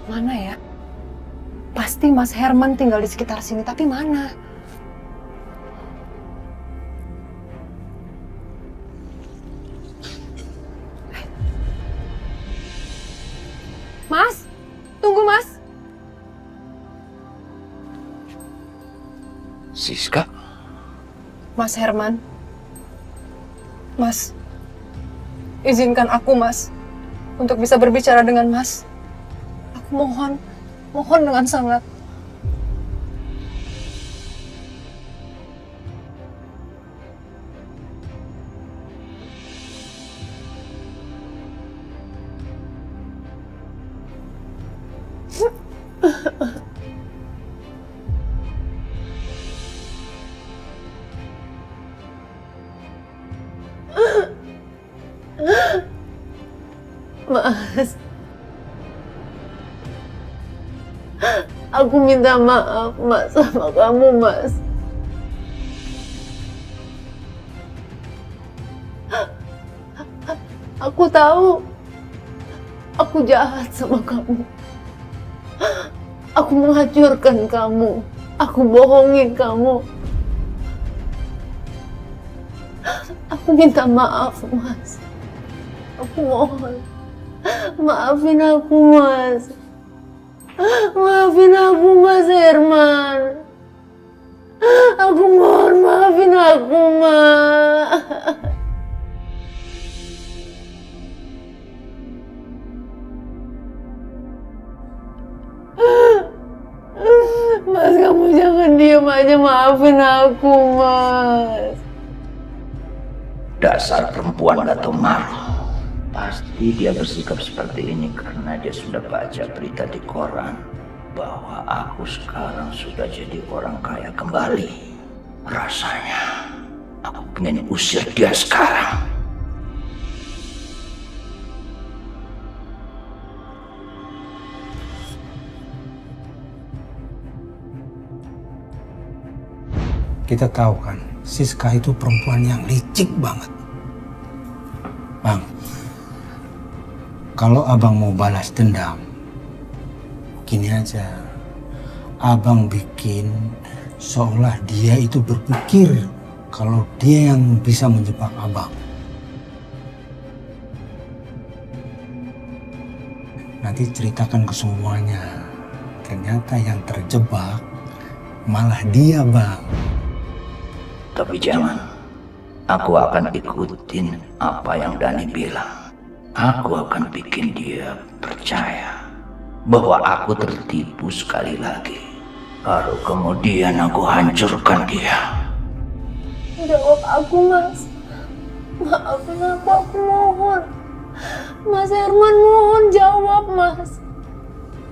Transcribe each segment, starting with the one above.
Mana ya? Pasti Mas Herman tinggal di sekitar sini, tapi mana? Mas, tunggu Mas. Siska? Mas Herman. Mas, izinkan aku Mas untuk bisa berbicara dengan Mas. Aku mohon dengan sangat. Mas, aku minta maaf Mas sama kamu Mas. Aku tahu aku jahat sama kamu. Aku menghancurkan kamu. Aku bohongin kamu. Aku minta maaf Mas. Aku mohon. Maafin aku Mas. Maafin aku Mas Herman. Aku mohon maafin aku Mas. Mas, kamu jangan diem aja, maafin aku Mas. Dasar perempuan gak tahu malu. Pasti dia bersikap seperti ini karena dia sudah baca berita di koran bahwa aku sekarang sudah jadi orang kaya kembali. Rasanya aku pengen usir dia sekarang. Kita tahu kan, Siska itu perempuan yang licik banget. Bang, kalau abang mau balas dendam, gini aja. Abang bikin seolah dia itu berpikir kalau dia yang bisa menjebak abang. Nanti ceritakan ke semuanya. Ternyata yang terjebak malah dia, Bang. Tapi jangan. Aku akan ikutin apa yang Dani bilang. Aku akan bikin dia percaya bahwa aku tertipu sekali lagi. Lalu kemudian aku hancurkan dia. Jawab aku Mas. Maafin aku mohon. Mas Herman mohon jawab Mas.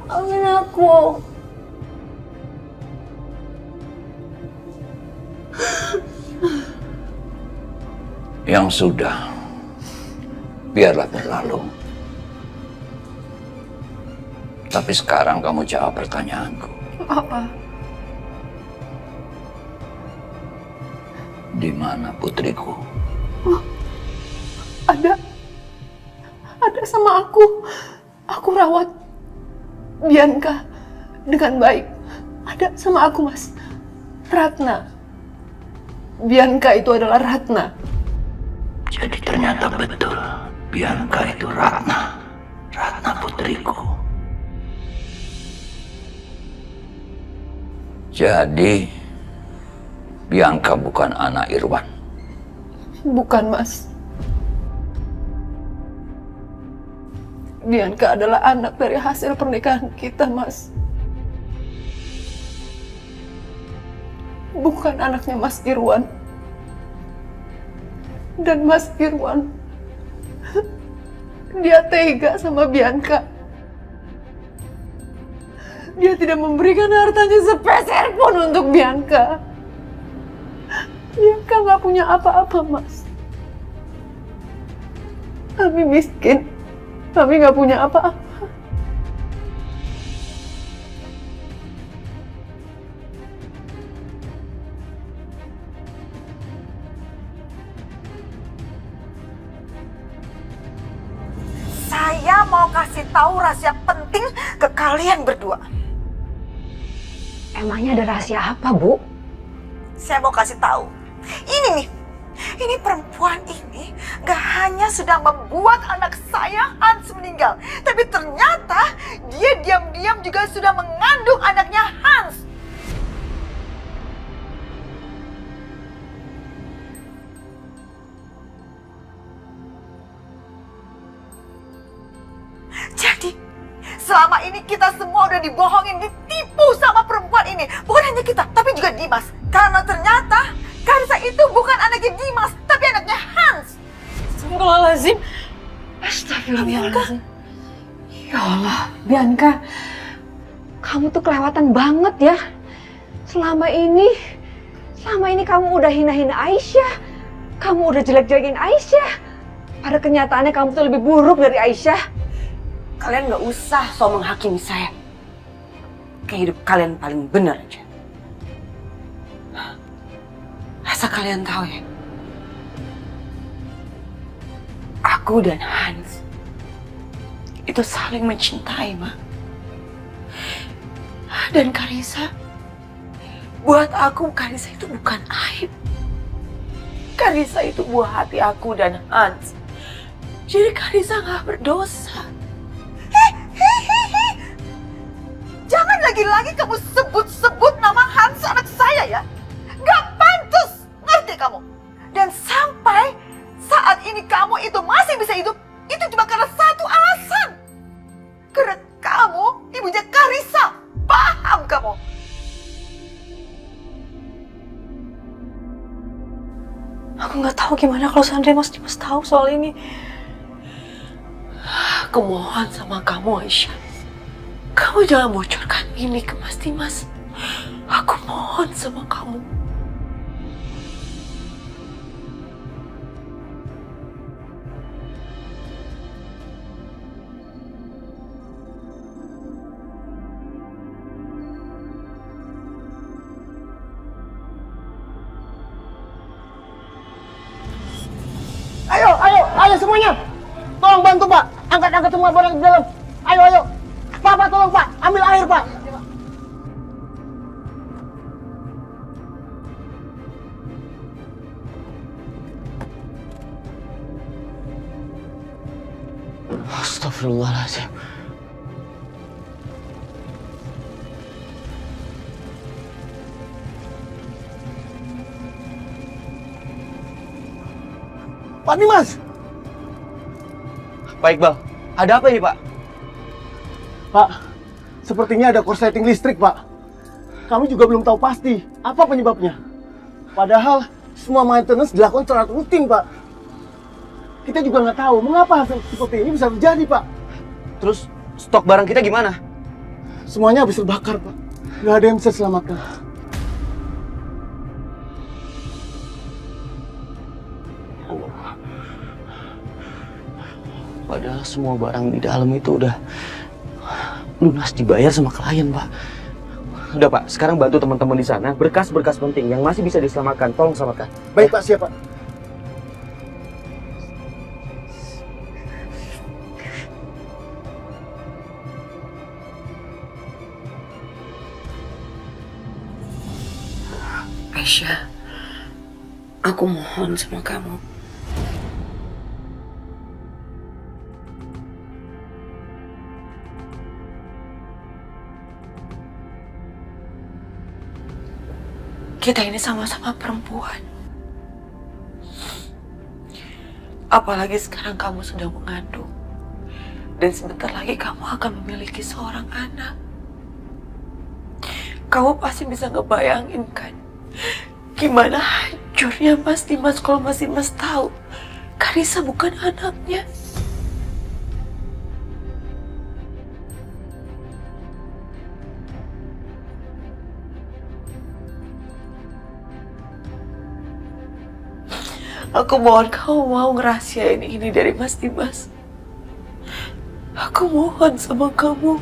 Maafin aku. Yang sudah, biarlah berlalu. Tapi sekarang kamu jawab pertanyaanku. Apa? Di mana putriku? Ada sama aku. Aku rawat Bianca dengan baik. Ada sama aku, Mas. Ratna. Bianca itu adalah Ratna. Jadi ternyata betul, Bianca itu Ratna. Ratna putriku. Jadi, Bianca bukan anak Irwan? Bukan, Mas. Bianca adalah anak dari hasil pernikahan kita, Mas. Bukan anaknya Mas Irwan. Dan Mas Irwan, dia tega sama Bianca. Dia tidak memberikan hartanya sepeser pun untuk Bianca. Bianca nggak punya apa-apa, Mas. Kami miskin. Kami nggak punya apa-apa. Saya mau kasih tahu rahasia penting ke kalian berdua. Emangnya ada rahasia apa, Bu? Saya mau kasih tahu. Ini nih, ini perempuan ini gak hanya sudah membuat anak saya Hans meninggal, tapi ternyata dia diam-diam juga sudah mengandung anaknya Hans. Jadi, selama ini kita semua udah dibohongin, ditipu sama perempuan ini. Bukan hanya kita, tapi juga Dimas. Karena ternyata Karisa itu bukan anaknya Dimas, tapi anaknya Hans. Astagfirullahaladzim. Astagfirullahaladzim. Ya Allah, Bianca. Kamu tuh kelewatan banget ya. Selama ini kamu udah hina-hina Aisyah. Kamu udah jelek-jelekin Aisyah. Pada kenyataannya kamu tuh lebih buruk dari Aisyah. Kalian gak usah so menghakimi saya. Kayak hidup kalian paling benar aja. Asal kalian tahu ya, aku dan Hans itu saling mencintai, Ma. Dan Karisa, buat aku Karisa itu bukan aib. Karisa itu buah hati aku dan Hans. Jadi Karisa gak berdosa. Jangan lagi-lagi kamu sebut-sebut nama Hans anak saya ya. Gak pantas, ngerti kamu? Dan sampai saat ini kamu itu masih bisa hidup, itu cuma karena satu alasan. Karena kamu ibunya Karisa. Paham kamu? Aku nggak tahu gimana kalau seandainya Mas Dimas tahu soal ini. Aku mohon sama kamu, Aisyah. Kamu jangan bocorkan ini ke Mas Dimas. Aku mohon sama kamu. Ayo semuanya. Tolong bantu, Pak. Angkat semua barang di dalam. Ayo. Pak, tolong, Pak. Ambil air, Pak. Astagfirullahaladzim. Pak Dimas. Pak Iqbal, ada apa ini, Pak? Pak, sepertinya ada korsleting listrik, Pak. Kami juga belum tahu pasti apa penyebabnya. Padahal semua maintenance dilakukan secara rutin, Pak. Kita juga nggak tahu mengapa hal seperti ini bisa terjadi, Pak. Terus stok barang kita gimana? Semuanya habis terbakar, Pak. Nggak ada yang bisa diselamatkan. Padahal semua barang di dalam itu udah lunas dibayar sama klien, Pak. Udah, Pak, sekarang bantu teman-teman di sana. Berkas-berkas penting yang masih bisa diselamatkan, tolong selamatkan. Baik, Pak, siap, Pak. Aisyah, aku mohon sama kamu. Kita ini sama-sama perempuan. Apalagi sekarang kamu sudah mengandung. Dan sebentar lagi kamu akan memiliki seorang anak. Kamu pasti bisa ngebayangin kan gimana hancurnya Mas Dimas kalau Mas Dimas tahu Karisa bukan anaknya. Aku mohon kamu mau ngerahasiain ini dari Mas Dimas. Aku mohon sama kamu.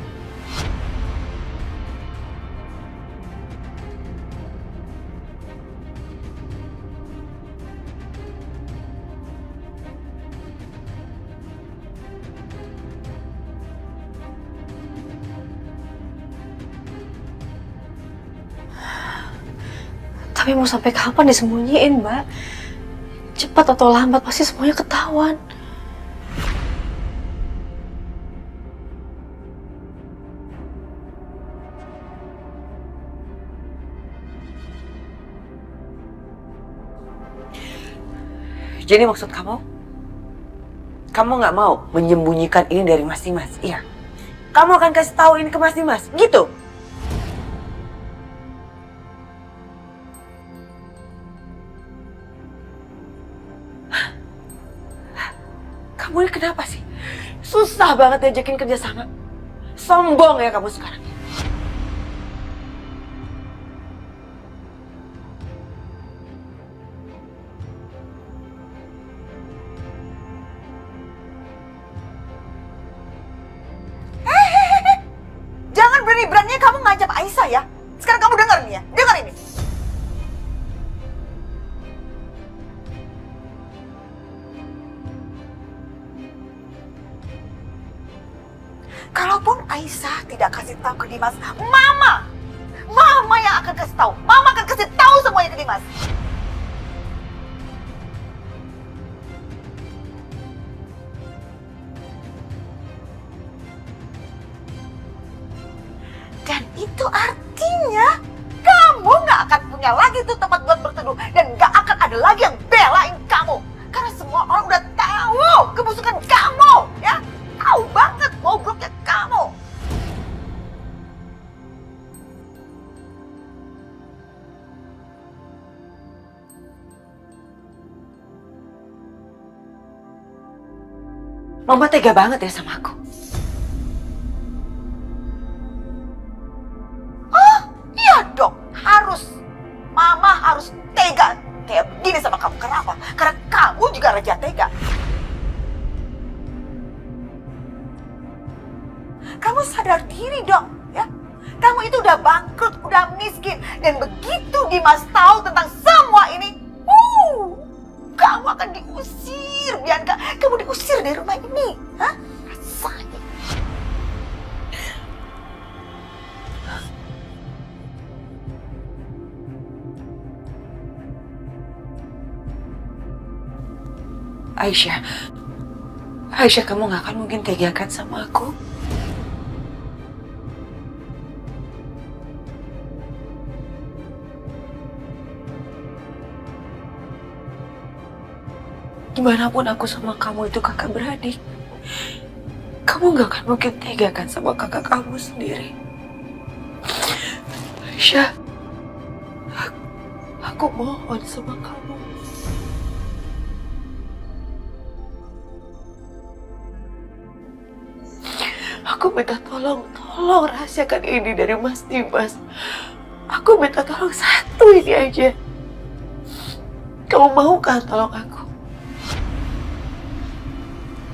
Tapi mau sampai kapan disembunyiin, Mbak? Cepat atau lambat pasti semuanya ketahuan. Jadi maksud kamu nggak mau menyembunyikan ini dari Mas Dimas? Iya. Kamu akan kasih tahu ini ke Mas Dimas, gitu? Kamu ini kenapa sih? Susah banget diajakin kerjasama. Sombong ya kamu sekarang. Jangan berani-beraninya kamu ngancam Aisyah ya. Sekarang kamu dengar nih ya, dengar ini. Kalaupun Aisyah tidak kasih tahu ke Dimas, Mama yang akan kasih tahu. Mama akan kasih tahu semuanya ke Dimas. Dan itu artinya kamu nggak akan punya lagi tuh tempat buat berteduh dan nggak akan ada lagi yang belain kamu. Karena semua orang udah tahu kebusukan kamu, ya. Tahu banget bobroknya kamu. Mama tega banget ya sama aku. Iya dong, harus. Mama harus tega kayak begini sama kamu. Kenapa? Karena kamu juga raja tega. Kamu sadar diri dong, ya. Kamu itu udah bangkrut, udah miskin. Dan begitu Dimas tahu tentang semua ini, kamu akan diusir, Bianca. Kamu diusir dari rumah ini. Hah? Rasanya. Aisyah, kamu gak akan mungkin tegakan sama aku. Dimanapun aku sama kamu itu kakak beradik, kamu gak akan mungkin tegakan sama kakak kamu sendiri. Aisyah, aku mohon sama kamu. Aku minta tolong rahasiakan ini dari Mas Dimas. Aku minta tolong satu ini aja. Kamu mau kan tolong aku?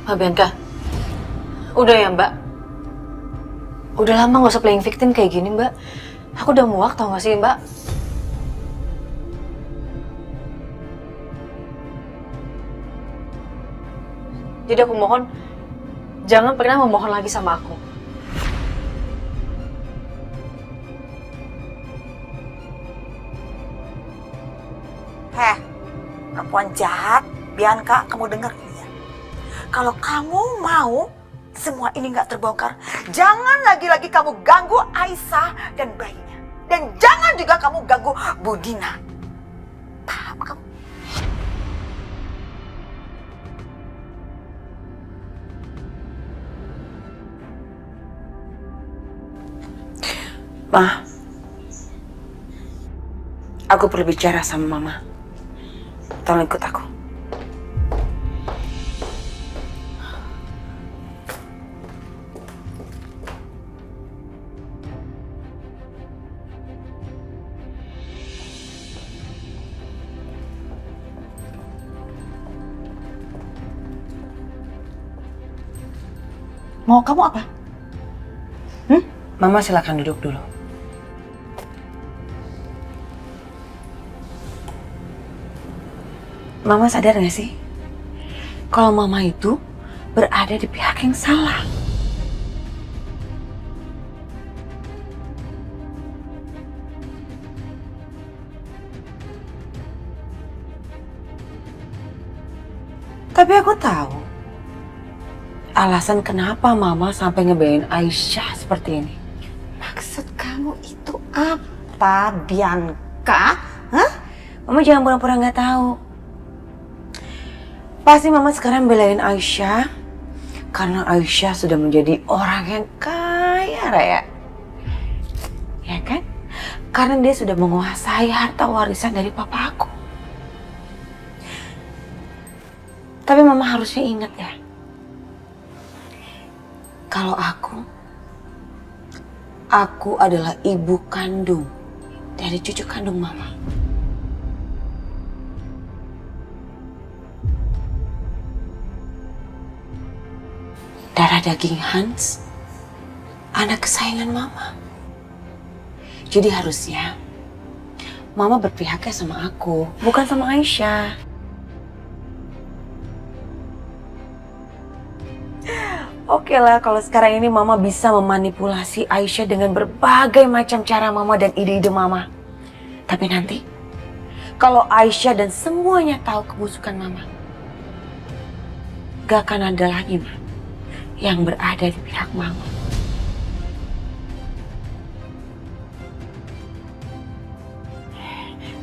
Mbak Bianca, udah ya Mbak. Udah lama gak usah playing victim kayak gini Mbak. Aku udah muak tau gak sih Mbak? Jadi aku mohon, jangan pernah memohon lagi sama aku. Perempuan jahat, Bianca, kamu dengar ini ya. Kalau kamu mau semua ini nggak terbongkar, jangan lagi-lagi kamu ganggu Aisyah dan bayinya. Dan jangan juga kamu ganggu Budina. Paham kamu? Ma, aku perlu bicara sama Mama. Tolong ikut aku. Mau kamu apa? Mama silakan duduk dulu. Mama sadar gak sih? Kalau Mama itu berada di pihak yang salah. Tapi aku tahu alasan kenapa Mama sampai ngebelain Aisyah seperti ini. Maksud kamu itu apa, Bianca? Hah? Mama jangan pura-pura nggak tahu. Pasti Mama sekarang belain Aisyah karena Aisyah sudah menjadi orang yang kaya raya. Ya kan? Karena dia sudah menguasai harta warisan dari papa aku. Tapi Mama harusnya ingat ya. Kalau aku adalah ibu kandung dari cucu kandung Mama. Darah daging Hans, anak kesayangan Mama. Jadi harusnya Mama berpihaknya sama aku, bukan sama Aisyah. Oke lah, kalau sekarang ini Mama bisa memanipulasi Aisyah dengan berbagai macam cara Mama dan ide-ide Mama. Tapi nanti, kalau Aisyah dan semuanya tahu kebusukan Mama, gak akan ada lagi Ma yang berada di pihak Mama.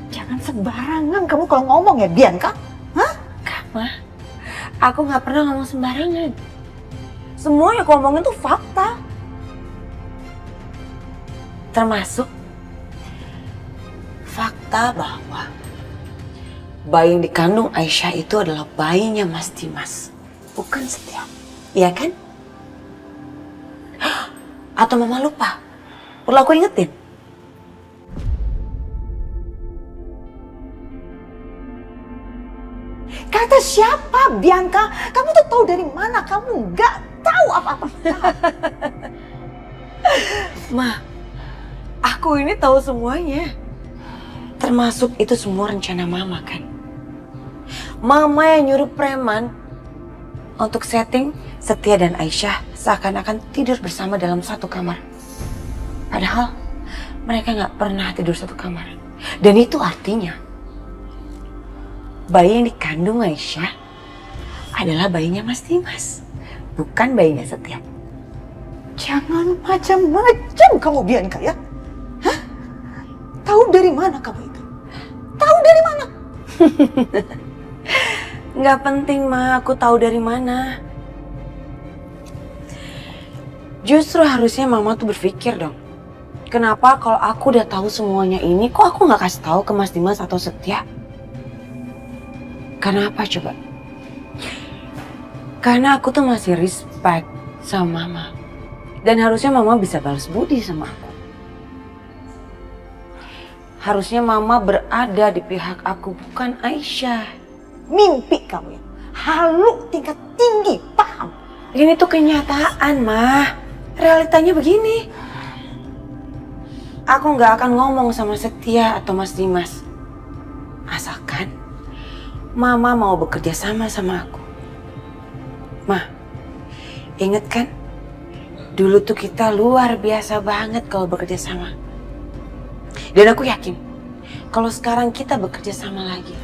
Jangan sembarangan kamu kalau ngomong ya, Bianca. Hah? Kak, Ma, aku gak pernah ngomong sembarangan. Semua yang aku ngomongin tuh fakta. Termasuk fakta bahwa bayi yang dikandung Aisyah itu adalah bayinya Mas Dimas, bukan Setia. Iya kan? Atau Mama lupa? Perlu aku ingetin? Kata siapa, Bianca? Kamu tuh tahu dari mana? Kamu nggak tahu apa-apa. Ma, aku ini tahu semuanya. Termasuk itu semua rencana Mama kan? Mama yang nyuruh preman untuk setting Setia dan Aisyah seakan-akan tidur bersama dalam satu kamar. Padahal mereka nggak pernah tidur satu kamar. Dan itu artinya bayi yang dikandung Aisyah adalah bayinya Mas Dimas, bukan bayinya Setia. Jangan macam-macam kamu, Bianca ya. Hah? Tahu dari mana kamu itu? Tahu dari mana? Nggak penting, Ma, aku tahu dari mana. Justru harusnya Mama tuh berpikir dong. Kenapa kalau aku udah tahu semuanya ini, kok aku nggak kasih tahu ke Mas Dimas atau Setia? Karena apa coba? Karena aku tuh masih respect sama Mama. Dan harusnya Mama bisa balas budi sama aku. Harusnya Mama berada di pihak aku, bukan Aisyah. Mimpi kamu ya. Halu tingkat tinggi, paham? Ini tuh kenyataan, Ma. Realitanya begini. Aku nggak akan ngomong sama Setia atau Mas Dimas. Asalkan Mama mau bekerja sama aku. Ma, inget kan? Dulu tuh kita luar biasa banget kalau bekerja sama. Dan aku yakin, kalau sekarang kita bekerja sama lagi,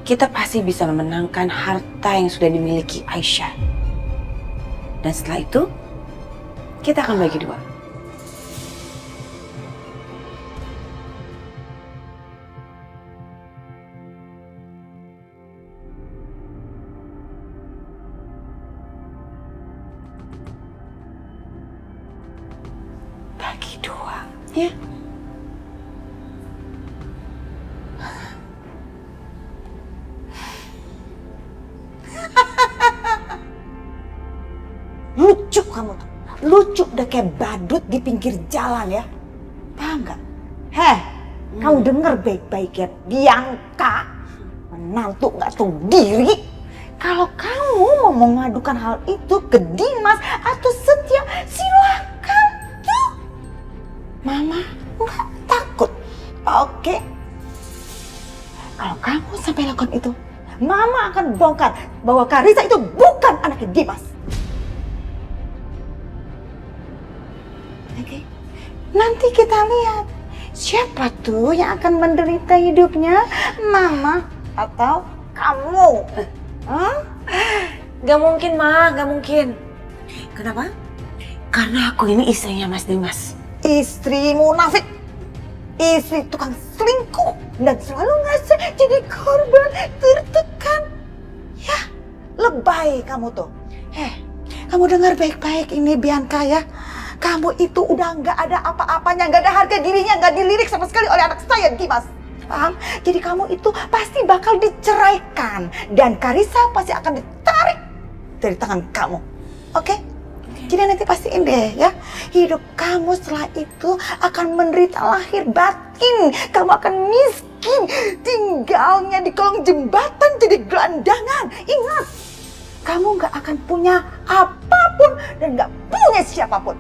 kita pasti bisa memenangkan harta yang sudah dimiliki Aisyah. Dan setelah itu, kita akan bagi dua. Bagi dua, ya. Lucu kamu tuh. Lucu udah kayak badut di pinggir jalan ya. Paham gak? Kamu denger baik-baik ya, Bianca. Menantu gak tahu diri. Kalau kamu mau mengadukan hal itu ke Dimas atau Setia, silakan tuh. Mama gak takut. Oke? Kalau kamu sampai lakukan itu, Mama akan bongkar bahwa Karissa itu bukan anaknya Dimas. Oke? Nanti kita lihat siapa tuh yang akan menderita hidupnya, Mama atau kamu. Gak mungkin, Ma. Gak mungkin. Kenapa? Karena aku ini istrinya Mas Dimas. Istri munafik, istri tukang selingkuh, dan selalu ngasih jadi korban tertekan. Ya, lebay kamu tuh. Kamu dengar baik-baik ini Bianca ya. Kamu itu udah nggak ada apa-apanya, nggak ada harga dirinya, nggak dilirik sama sekali oleh anak saya, Dimas. Paham? Jadi kamu itu pasti bakal diceraikan dan Karissa pasti akan ditarik dari tangan kamu. Oke? Jadi nanti pastiin deh ya, hidup kamu setelah itu akan menderita lahir batin. Kamu akan miskin, tinggalnya di kolong jembatan jadi gelandangan. Ingat, kamu nggak akan punya apapun dan nggak punya siapapun.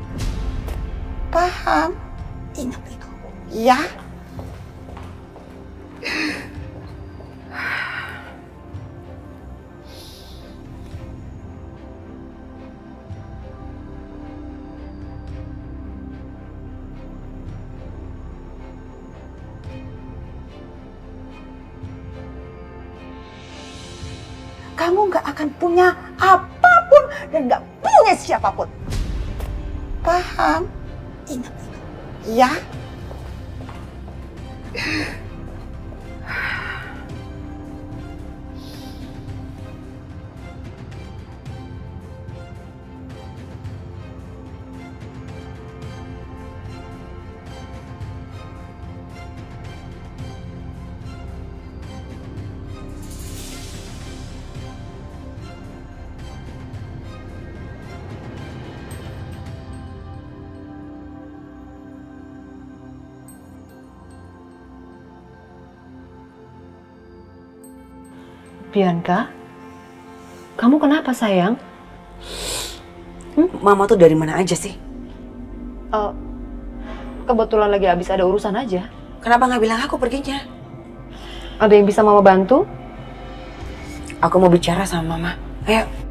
Paham? Ingat itu, ya? Kamu nggak akan punya apapun dan nggak punya siapapun. Paham? Ingat itu, ya? Bianca, kamu kenapa sayang? Mama tuh dari mana aja sih? Kebetulan lagi habis ada urusan aja. Kenapa nggak bilang aku perginya? Ada yang bisa mama bantu? Aku mau bicara sama Mama. Ayo.